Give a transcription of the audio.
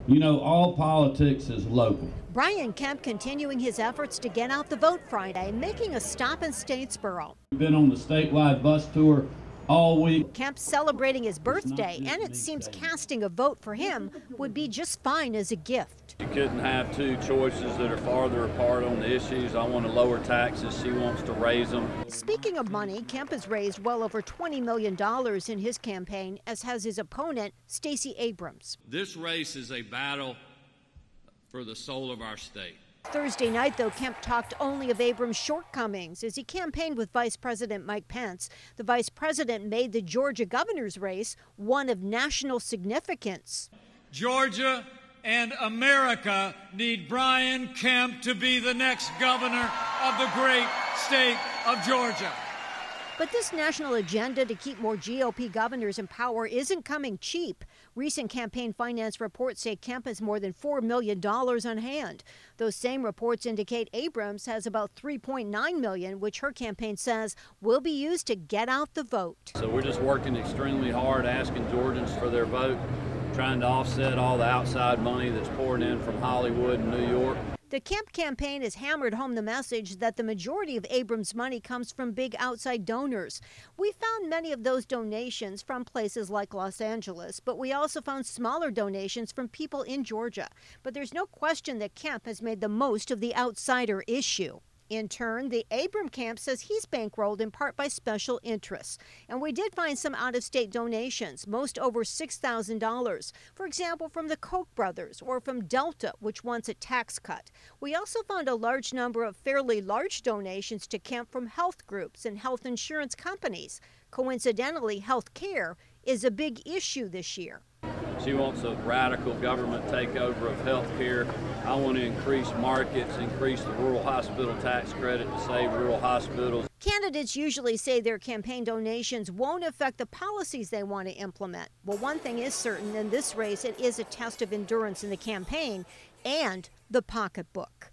You know, all politics is local. Brian Kemp continuing his efforts to get out the vote Friday, making a stop in Statesboro. We've been on the statewide bus tour all week. Kemp celebrating his birthday, and it seems casting a vote for him would be just fine as a gift. You couldn't have two choices that are farther apart on the issues. I want to lower taxes. She wants to raise them. Speaking of money, Kemp has raised well over $20 million in his campaign, as has his opponent, Stacey Abrams. This race is a battle for the soul of our state. Thursday night, though, Kemp talked only of Abrams' shortcomings as he campaigned with Vice President Mike Pence. The vice president made the Georgia governor's race one of national significance. Georgia and America need Brian Kemp to be the next governor of the great state of Georgia. But this national agenda to keep more GOP governors in power isn't coming cheap. Recent campaign finance reports say Kemp has more than $4 million on hand. Those same reports indicate Abrams has about $3.9 million, which her campaign says will be used to get out the vote. So we're just working extremely hard, asking Georgians for their vote, trying to offset all the outside money that's pouring in from Hollywood and New York. The Kemp campaign has hammered home the message that the majority of Abrams' money comes from big outside donors. We found many of those donations from places like Los Angeles, but we also found smaller donations from people in Georgia. But there's no question that Kemp has made the most of the outsider issue. In turn, the Abram camp says he's bankrolled in part by special interests. And we did find some out-of-state donations, most over $6,000. For example, from the Koch brothers or from Delta, which wants a tax cut. We also found a large number of fairly large donations to Kemp from health groups and health insurance companies. Coincidentally, health care is a big issue this year. She wants a radical government takeover of health care. I want to increase markets, increase the rural hospital tax credit to save rural hospitals. Candidates usually say their campaign donations won't affect the policies they want to implement. Well, one thing is certain in this race, it is a test of endurance in the campaign and the pocketbook.